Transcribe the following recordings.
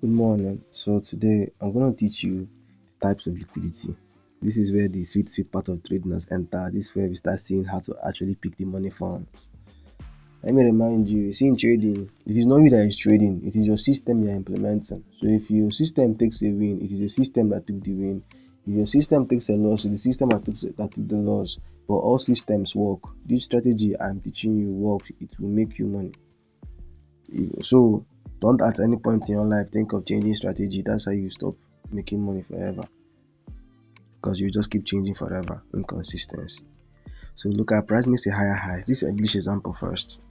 Good morning. So today I'm going to teach you types of liquidity. This is where the sweet part of trading has entered. This is where we start seeing how to actually pick the money funds. Let me remind you, see, in trading, it is not you that is trading, it is your system you are implementing. So if your system takes a win, it is a system that took the win. If your system takes a loss, it is the system that took the loss. But all systems work. This strategy I'm teaching you works. It will make you money. So don't at any point in your life think of changing strategy. That's how you stop making money forever, because you just keep changing forever. Inconsistency. So look at price makes a higher high. This is a bullish example first,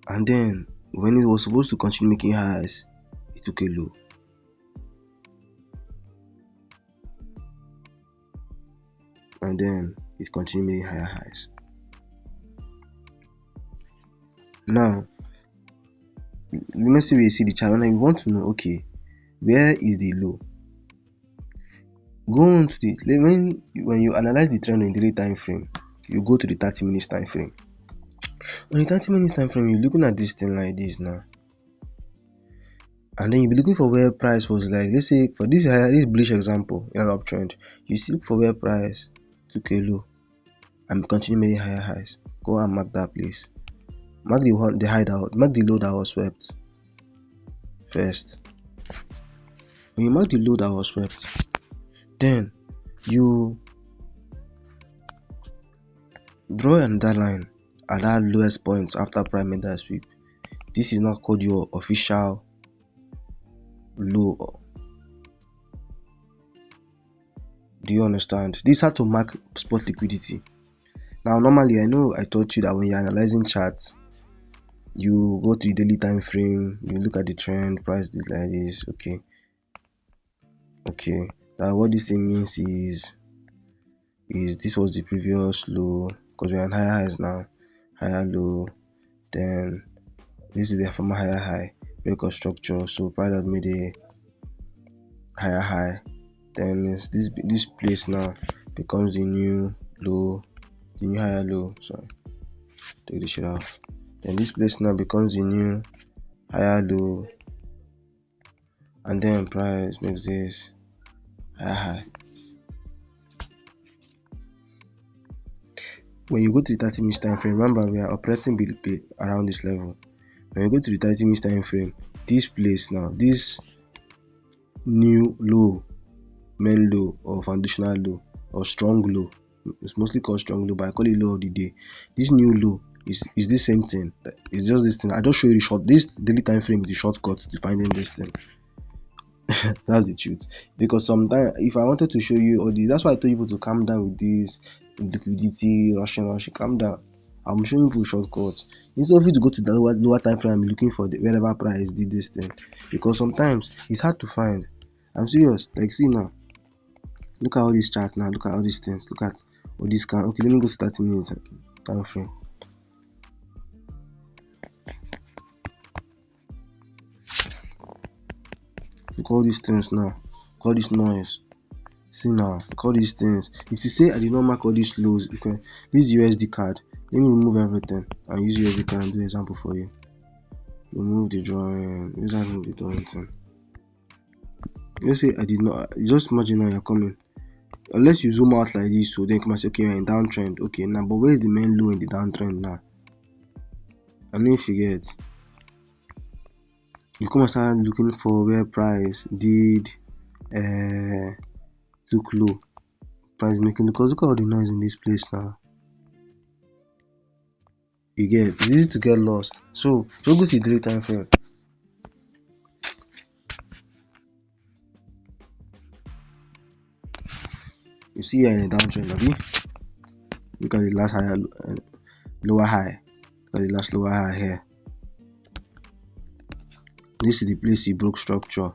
and then when it was supposed to continue making highs, it took a low. And then it continued making higher highs. Now let me see where you see the chart. Now we want to know, okay, where is the low? Go on to the when you analyze the trend in the daily time frame, you go to the 30 minutes time frame. On the 30 minutes time frame, you're looking at this thing like this now, and then you'll be looking for where price was, like, let's say for this bullish example in an uptrend, you see for where price took a low and continue making higher highs. Go and mark that place. Mark the low that was swept first. When you mark the low that was swept, then you draw another line at that lowest point after price made that sweep. This is not called your official low. Do you understand? This is how to mark spot liquidity. Now normally, I know I taught you that when you're analyzing charts, you go to the daily time frame, you look at the trend, price this like this. Okay, now what this thing means is this was the previous low, because we're on higher highs now, higher low, then this is the former higher high, break of structure. So price has made a higher high, then this place now becomes the new low, the new higher low. Sorry, take this shit off. Then this place now becomes the new higher low, and then price makes this higher high. When you go to the 30 minutes time frame, remember we are operating around this level. When you go to the 30 minutes time frame, this place now, this new low, main low or foundational low or strong low, it's mostly called strong low, but I call it low of the day. This new low is this same thing. It's just this thing. I just show you this daily time frame is the shortcut to finding this thing. That's the truth. Because sometimes if I wanted to show you all that's why I told people to calm down with this liquidity rushing. Calm down. I'm showing people shortcuts. Instead of you to go to the lower time frame and be looking for wherever price did this thing, because sometimes it's hard to find. I'm serious. Like, see now, look at all these charts now, look at all these things, look at all these okay, let me go to 30 minutes time frame. Look at all these things now, look all this noise. See now, look all these things. If you say I did not mark all these lows, this USD card, let me remove everything and use USD card and do an example for you. Remove the drawing, remove the drawing thing. Let's say I did not, just imagine now you're coming. Unless you zoom out like this, so then you come and say, okay, you're in downtrend. Okay, now, but where is the main low in the downtrend now? And then you forget. You come and start looking for where price did took low, price making, because look at all the noise in this place now. You get it's easy to get lost. So just go to the daily time frame. You see you're in a downtrend, okay? Look at the last higher, lower high. Look at the last lower high here. This is the place he broke structure.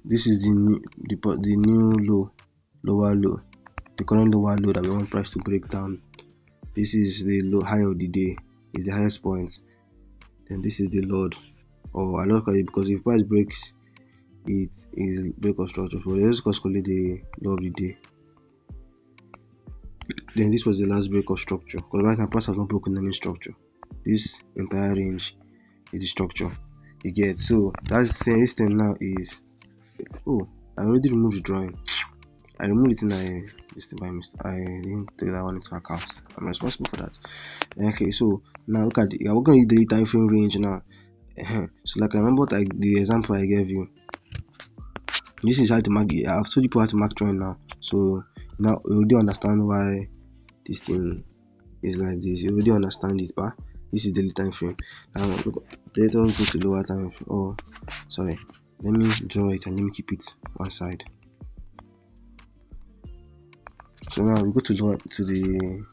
This is the new low, lower low, the current lower low that we want price to break down. This is the low high of the day, is the highest point. Then this is the low, or I don't call it, because if price breaks, it is break of structure. So let's just call it the low of the day. Then this was the last break of structure, because right now price has not broken any structure. This entire range is the structure. You get? So that's saying this thing now is, oh, I already removed the drawing. I removed it in this by mistake. I didn't take that one into account. I'm responsible for that. Okay, so now look at we're going to use the time frame range now. So like I remember the example I gave you. This is how to mark it. I've told you how to mark drawing now. So now you already understand why this thing is like this. You already understand it, but this is daily time frame. Now look, let us go to lower time frame. Oh, sorry. Let me draw it and let me keep it one side. So now we go to the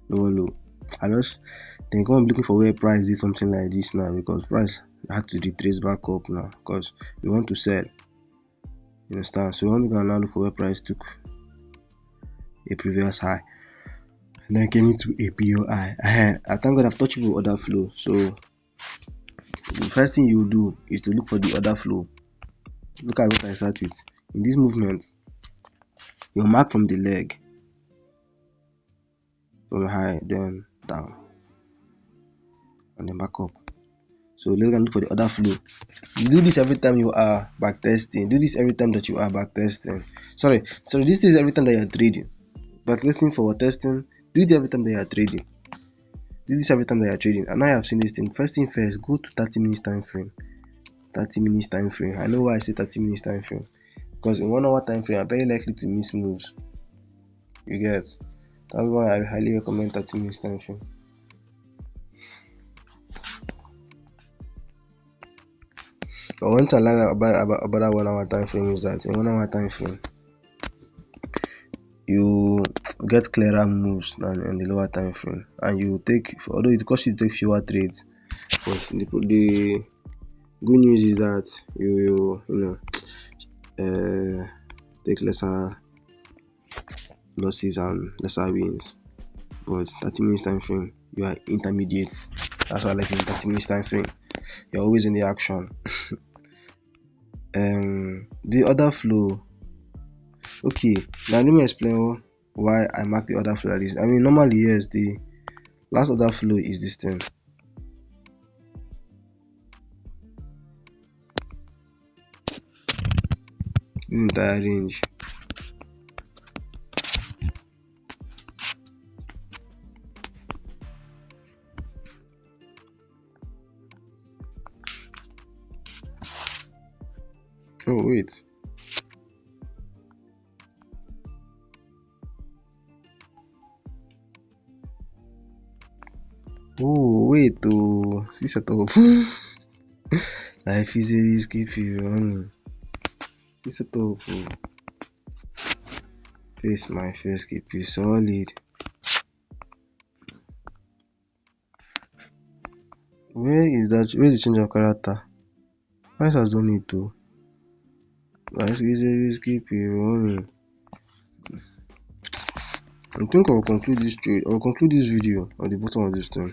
lower low. I just then come looking for where price is something like this now, because price had to retrace back up now because we want to sell. You understand? So we want to now look for where price took a previous high and then came into a POI. I thank God I've touched you with order flow. So the first thing you will do is to look for the order flow. Look at what I start with. In this movement, you mark from the leg, from high, then down, and then back up. So let's look for the order flow. You do this every time you are back testing. Do this every time that you are back testing. Sorry, this is every time that you are trading. Back testing, forward testing. Do it every time that you are trading. Do this every time that you are trading. And now I have seen this thing. First thing first, go to 30 minutes time frame. 30 minutes time frame. I know why I say 30 minutes time frame. Because in 1 hour time frame, I'm very likely to miss moves. You get? That's why I highly recommend 30 minutes time frame. But one thing I like about that 1 hour time frame is that in 1 hour time frame, you get clearer moves than in the lower time frame, and you take, although it costs you to take fewer trades, but the good news is that you take lesser losses and lesser wins. But 30 minutes time frame, you are intermediate. That's why I like in 30 minutes time frame, you're always in the action. The order flow. Okay, now let me explain why I mark the order flow like this. I mean, normally, yes, the last order flow is this thing. The entire range. Oh, wait. Oh, wait, oh, see set up. Life is a risky if you running. See set up. Face my face, keep you solid. Where is that? Where is the change of character? Price has done it too. Life is a risky if you running. I think I'll conclude this trade. I'll conclude this video at the bottom of this thing.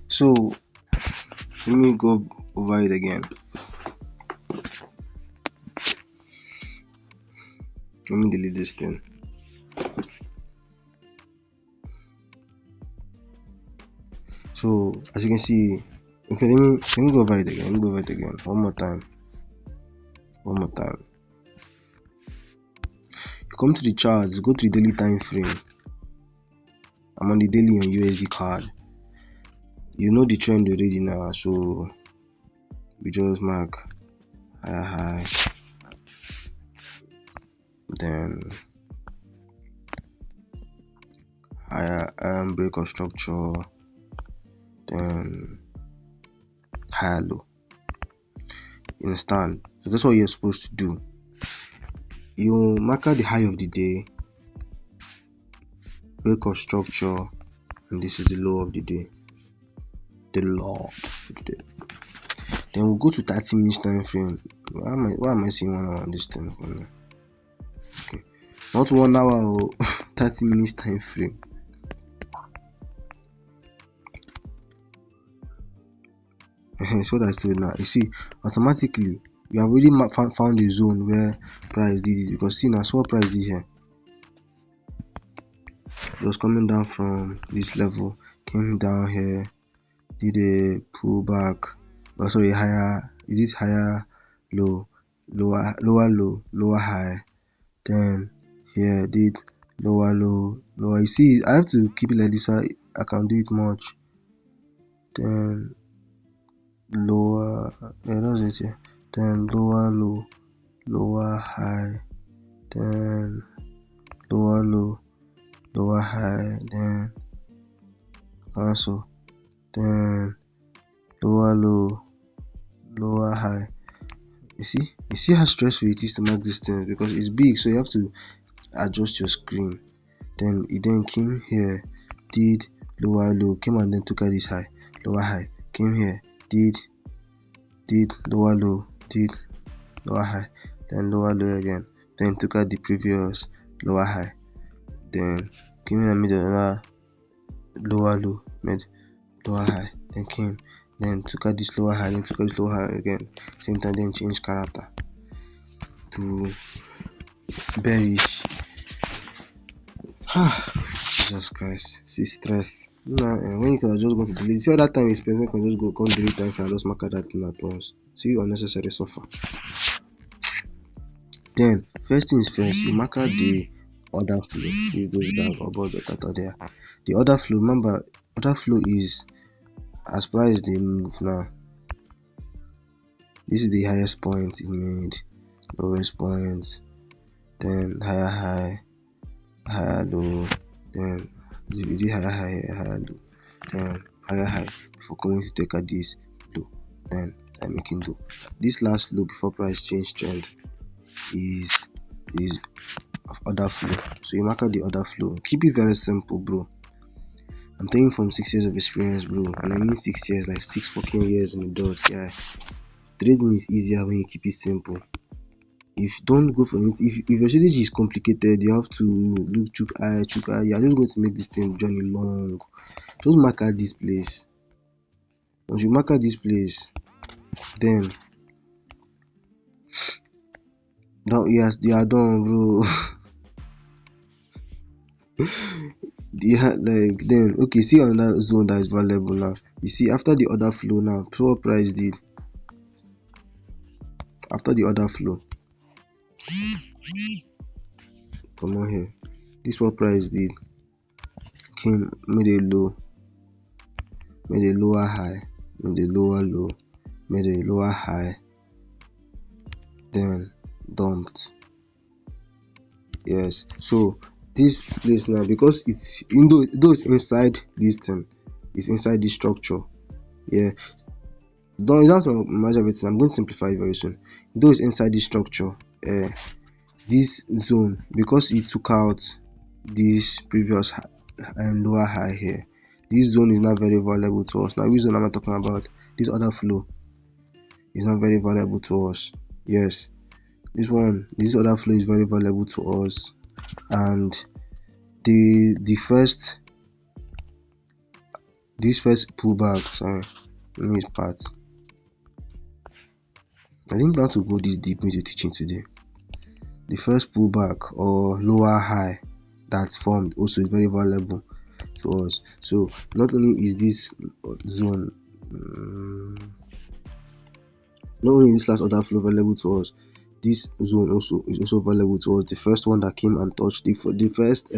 So let me go over it again. Let me delete this thing. So as you can see, okay, let me go over it again. Let me go over it again. One more time. You come to the charts, go to the daily time frame. I'm on the daily on USD card. You know the trend already now, so we just mark high, then higher break of structure, then higher low. You understand? So that's what you're supposed to do. You mark out the high of the day, break of structure, and this is the low of the day. Then we'll go to 30 minutes time frame. Why am I seeing 1 hour on this thing? Okay, not 1 hour or 30 minutes time frame. So that's it now. You see, automatically you have already found a zone where price did it, because see now, so what price did here. It was coming down from this level, came down here, did a pullback. Oh, sorry, higher. Is it higher low, lower low, lower high? Then here did lower low, lower. You see, I have to keep it like this. I can do it much. Then lower, yeah, that's it. Yeah. Then lower low, lower high. Then lower low, lower high. Then cancel. Then lower low, lower high. You see how stressful it is to mark these things, because it's big, so you have to adjust your screen. Then it then came here, did lower low, came and then took out this high, lower high, came here, did lower low, did lower high, then lower low again, then took out the previous lower high, then came in and made another lower low, made lower high, then came, then took out this lower high, then took out this lower high again, same time, then changed character to bearish. Jesus Christ, see stress. Nah, when you can just go to delete. See all that time you spend, when you can just go come delete time and just mark that thing at once. See unnecessary suffer. Then first things first, you mark out the order flow. See those down above that there. The order flow, remember, order flow is as price they move now. This is the highest point it made, lowest point, then higher high, higher low, then the higher high, higher low, then higher high before coming to take out this low, then I'm making low. This last low before price change trend is order flow. So you mark out the order flow. Keep it very simple, bro. I'm telling you from 6 years of experience, bro, and I mean 6 years, like 6 fucking years in the dot, guy. Trading is easier when you keep it simple. If you don't go for it, if your strategy is complicated, you have to look chook eye, you're just going to make this thing journey long. Just mark out this place. Once you mark out this place, then yes, they are done, bro. Like then okay, see another zone that is valuable now. You see, after the order flow now, so what price did after the order flow? Come on here. This what price did. Came, made a low, made a lower high, made a lower low, made a lower high, then dumped. Yes, so this place now, because it's though it's inside this thing, it's inside this structure. Yeah, you don't have to imagine everything. I'm going to simplify it very soon. Though it's inside this structure, this zone, because it took out this previous lower high here, this zone is not very valuable to us. Now which zone am I talking about? This other flow is not very valuable to us. Yes, this other flow is very valuable to us. And the first pullback, sorry, let me use part. I didn't plan to go this deep into teaching today. The first pullback or lower high that's formed also is very valuable to us. So not only is this zone, not only is this last order flow valuable to us, this zone also is also valuable to us. The first one that came and touched the first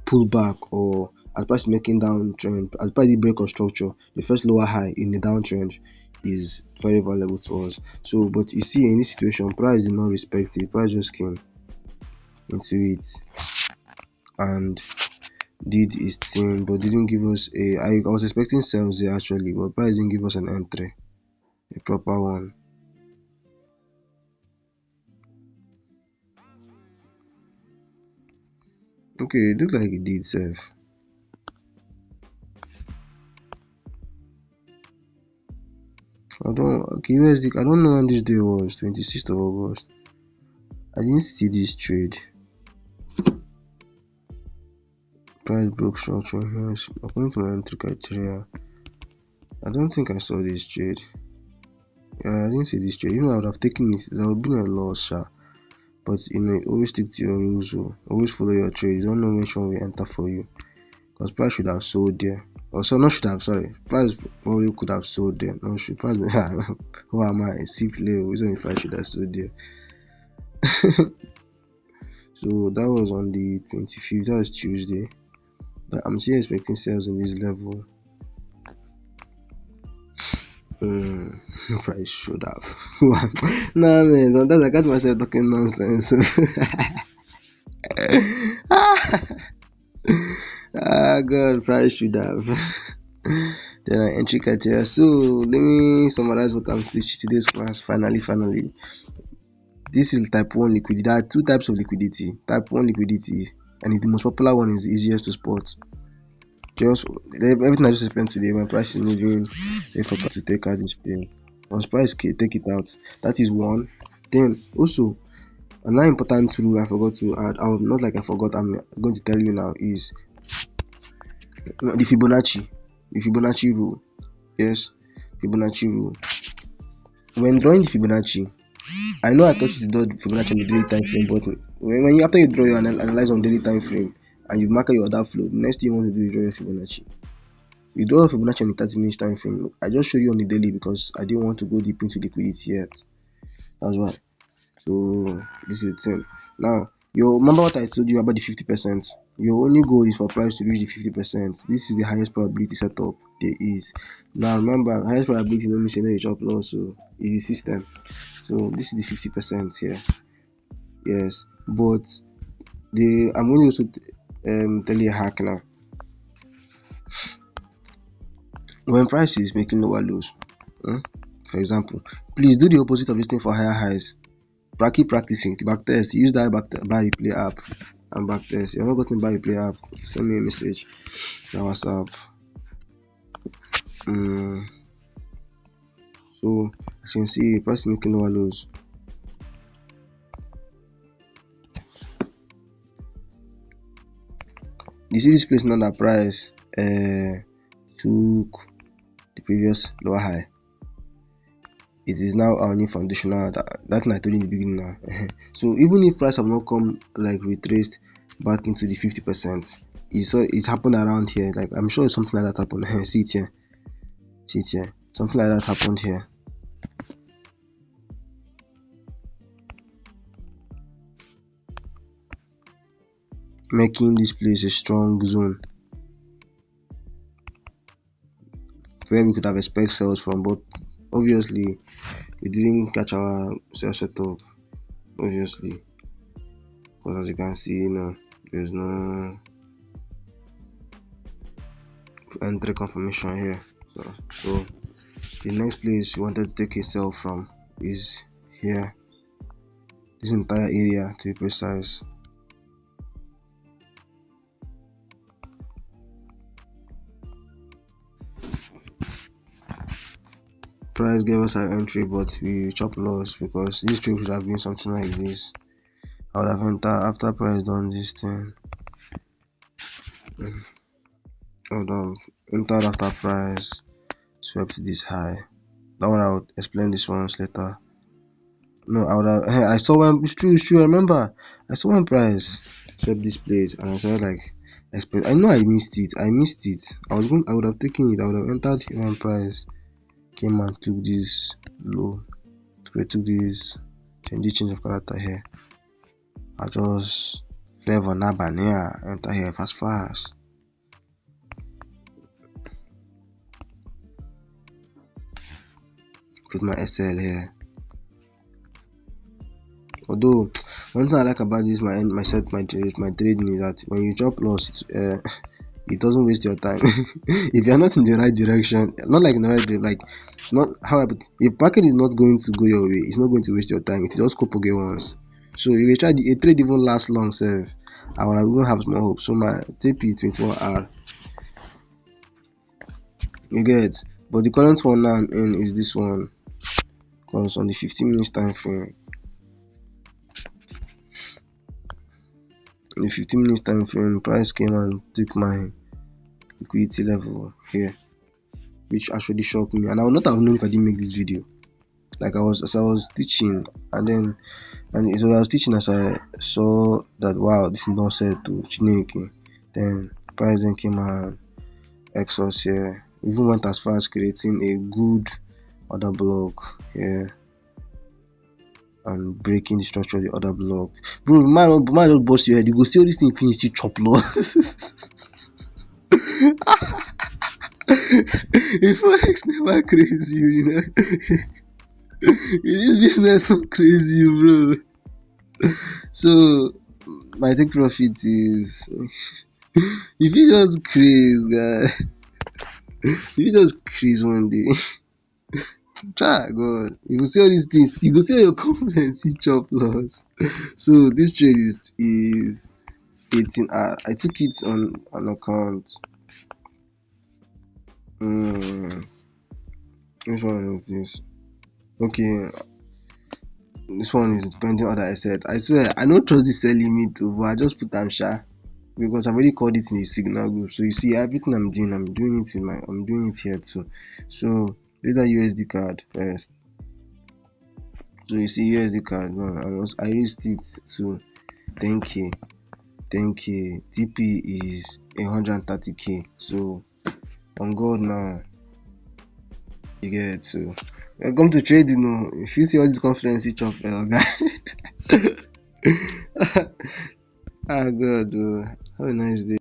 pullback, or as price making downtrend, as price break of structure, the first lower high in the downtrend is very valuable to us. So but you see, in this situation, price did not respect it. Price just came into it and did its thing, but didn't give us I was expecting sales there actually, but price didn't give us an entry, a proper one. Okay, it looked like it did self. I don't know when this day was, 26th of August. I didn't see this trade. Price broke structure here. According to my entry criteria, I don't think I saw this trade. Yeah, I didn't see this trade. Even I would have taken it, there would have been a loss, sha. But you know, always stick to your rules. Always follow your trade. You don't know which one will enter for you. Because price should have sold there. Also, not should have. Sorry, price probably could have sold there. No, should price. Who am I? Sixth level. Reason if I should have sold there. So that was on the 25th. That was Tuesday. But I'm still expecting sales in this level. Price should have. Nah, man. Sometimes I catch myself talking nonsense. God, price should have. Then I entry criteria. So let me summarize what I'm teaching today's class. Finally, this is type 1 liquidity. There are two types of liquidity. Type 1 liquidity, and the most popular one is the easiest to spot. Just everything I just explained today, when price is moving, for to take out this play. Once price take it out, that is one. Then also another important rule I forgot to add. Not like I forgot. I'm going to tell you now is the Fibonacci rule. Yes, Fibonacci rule. When drawing the Fibonacci, I know I taught you to draw the Fibonacci on the daily time frame, but when you after you draw, you analyze on daily time frame and you mark your order flow. The next thing you want to do is draw your Fibonacci. You draw a Fibonacci on the 30 minutes time frame. I just showed you on the daily because I didn't want to go deep into liquidity yet. That's why. So this is the thing. Now, you remember what I told you about the 50%? Your only goal is for price to reach the 50%. This is the highest probability setup there is. Now remember, highest probability don't mean say no you chop loss, so it's the system. So this is the 50% here. Yes, but I'm going to also tell you a hack now. When price is making lower lows, for example, please do the opposite of this thing for higher highs. Keep practicing, backtest. Use that bar replay app and backtest. You're not getting bar replay app, send me a message on WhatsApp. So as you can see, price making lower lows. You see this place now, that price took the previous lower high. It is now our new foundational. That I told you in the beginning now. So even if price have not come like retraced back into the 50%, it happened around here. Like I'm sure something like that happened. See it here. Something like that happened here. Making this place a strong zone where we could have expect sales from, but obviously we didn't catch our sales setup. Obviously, because as you can see, there's no entry confirmation here. So the next place we wanted to take a sell from is here, this entire area to be precise. Price gave us our entry, but we chop loss because this trade should have been something like this. I would have entered after price done this thing. I would have entered after price swept this high. That one I would explain this ones later. No, I would have. I saw when it's true. Remember, I saw when price swept this place, and I said like, I know I missed it. I would have taken it. I would have entered when price came and took this low. Took this change of character here. I just flavor nabania enter here fast. Put my SL here. Although one thing I like about this my trading is that when you chop loss, it doesn't waste your time. If you're not in the right direction, not like in the right direction, like not how I put, if market is not going to go your way, it's not going to waste your time. It just couple get once. So if you try a trade even last long, sir, I will even have small hope. So my TP 21R, you get. But the current one now in is this one, because on the 15 minutes time frame. In the 15 minutes time frame, price came and took my liquidity level here. which actually shocked me, and I would not have known if I didn't make this video. Like I was teaching, and so I was teaching as I saw that, wow, this is not set to Chineke. Then price then came and Exos here. Even went as far as creating a good order block here and breaking the structure of the other block. Bro, might just bust your head. You go see all this thing finish, still chop loss. If Forex never crazy you, this business so crazy, bro. So my take profit is if you just craze, guy. If you just craze one day, try God. You will see all these things. You will see all your confidence. You chop loss. So this trade is 18 hours. I took it on an account. Which one is this? Okay, this one is pending order. I said, I swear, I don't trust the sell limit too, but I just put them sha because I've already called it in the signal group. So you see, everything I'm doing it in I'm doing it here too. So these are USD card first. So you see USD card, man, I raised it to 10k. TP is 130k. So on God now, you get it. So welcome to trading. If you see all this confidence, each of guy. Ah God, have a nice day.